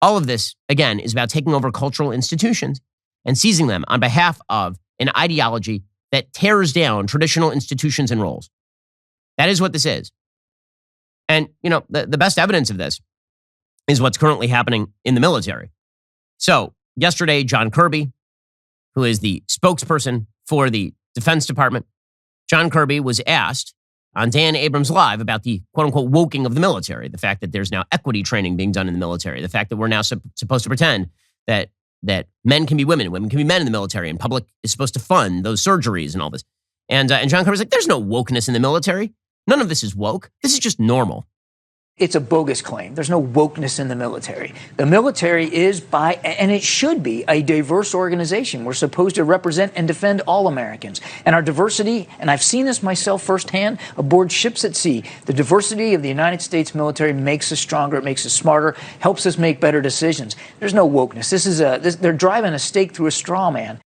All of this, again, is about taking over cultural institutions and seizing them on behalf of an ideology that tears down traditional institutions and roles. That is what this is. And, the best evidence of this is what's currently happening in the military. So yesterday, John Kirby, who is the spokesperson for the Defense Department, John Kirby was asked on Dan Abrams Live about the quote-unquote woking of the military, the fact that there's now equity training being done in the military, the fact that we're now supposed to pretend that men can be women can be men in the military, and public is supposed to fund those surgeries and all this. And John Kirby's like, there's no wokeness in the military. None of this is woke. This is just normal. It's a bogus claim. There's no wokeness in the military. The military is and it should be, a diverse organization. We're supposed to represent and defend all Americans. And our diversity, and I've seen this myself firsthand aboard ships at sea, the diversity of the United States military makes us stronger, it makes us smarter, helps us make better decisions. There's no wokeness. They're driving a stake through a straw man.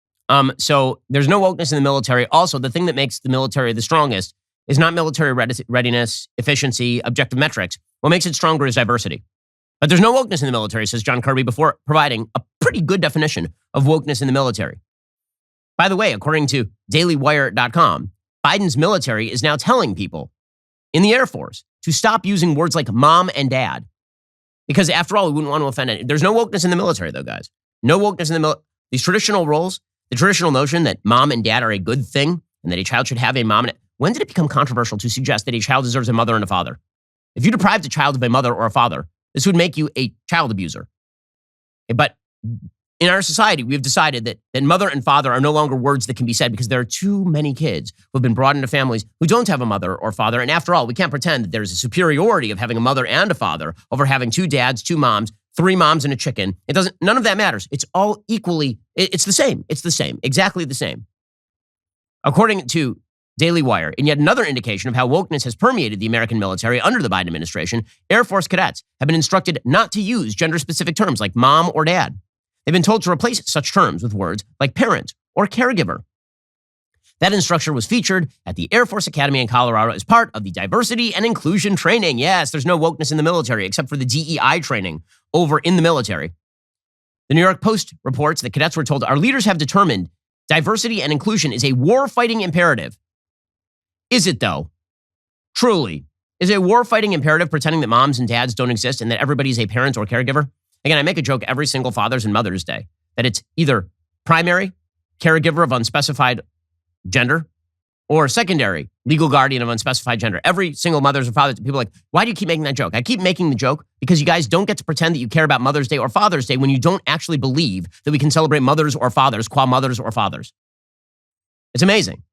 So there's no wokeness in the military. Also, the thing that makes the military the strongest is not military readiness, efficiency, objective metrics. What makes it stronger is diversity. But there's no wokeness in the military, says John Kirby, before providing a pretty good definition of wokeness in the military. By the way, according to dailywire.com, Biden's military is now telling people in the Air Force to stop using words like mom and dad. Because after all, we wouldn't want to offend anyone. There's no wokeness in the military, though, guys. No wokeness in the military. These traditional roles, the traditional notion that mom and dad are a good thing and that a child should have a mom and when did it become controversial to suggest that a child deserves a mother and a father? If you deprived a child of a mother or a father, this would make you a child abuser. But in our society, we have decided that mother and father are no longer words that can be said because there are too many kids who have been brought into families who don't have a mother or father. And after all, we can't pretend that there's a superiority of having a mother and a father over having two dads, two moms, three moms and a chicken. None of that matters. It's all equally, it's the same. It's the same, exactly the same. According to Daily Wire, in yet another indication of how wokeness has permeated the American military under the Biden administration, Air Force cadets have been instructed not to use gender-specific terms like mom or dad. They've been told to replace such terms with words like parent or caregiver. That instruction was featured at the Air Force Academy in Colorado as part of the diversity and inclusion training. Yes, there's no wokeness in the military except for the DEI training over in the military. The New York Post reports that cadets were told our leaders have determined diversity and inclusion is a war-fighting imperative. Is it, though? Truly. Is it a war-fighting imperative pretending that moms and dads don't exist and that everybody's a parent or caregiver? Again, I make a joke every single Father's and Mother's Day that it's either primary, caregiver of unspecified gender, or secondary, legal guardian of unspecified gender. Every single Mother's or Father's Day, people are like, why do you keep making that joke? I keep making the joke because you guys don't get to pretend that you care about Mother's Day or Father's Day when you don't actually believe that we can celebrate mothers or fathers qua mothers or fathers. It's amazing.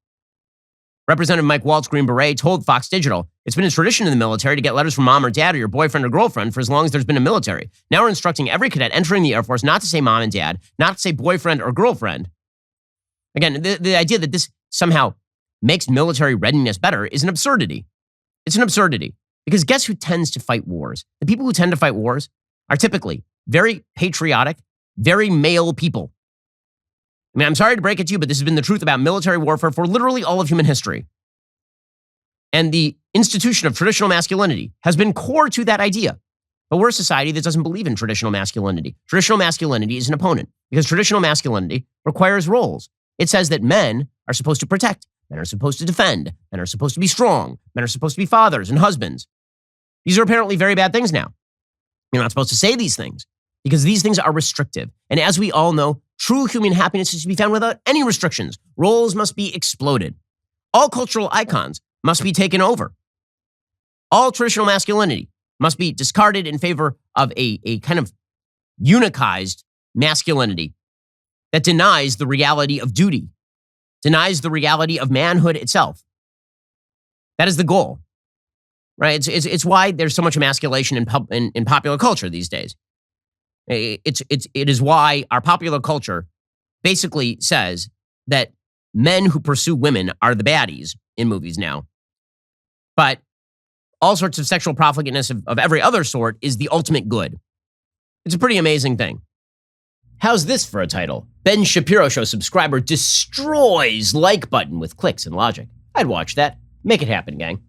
Representative Mike Waltz, Green Beret, told Fox Digital, it's been a tradition in the military to get letters from mom or dad or your boyfriend or girlfriend for as long as there's been a military. Now we're instructing every cadet entering the Air Force not to say mom and dad, not to say boyfriend or girlfriend. Again, the idea that this somehow makes military readiness better is an absurdity. It's an absurdity. Because guess who tends to fight wars? The people who tend to fight wars are typically very patriotic, very male people. I mean, I'm sorry to break it to you, but this has been the truth about military warfare for literally all of human history. And the institution of traditional masculinity has been core to that idea. But we're a society that doesn't believe in traditional masculinity. Traditional masculinity is an opponent because traditional masculinity requires roles. It says that men are supposed to protect, men are supposed to defend, men are supposed to be strong, men are supposed to be fathers and husbands. These are apparently very bad things now. You're not supposed to say these things because these things are restrictive. And as we all know, true human happiness is to be found without any restrictions. Roles must be exploded. All cultural icons must be taken over. All traditional masculinity must be discarded in favor of a kind of unicized masculinity that denies the reality of duty, denies the reality of manhood itself. That is the goal, right? It's why there's so much emasculation in popular culture these days. It is why our popular culture basically says that men who pursue women are the baddies in movies now. But all sorts of sexual profligateness of every other sort is the ultimate good. It's a pretty amazing thing. How's this for a title? Ben Shapiro Show subscriber destroys like button with clicks and logic. I'd watch that. Make it happen, gang.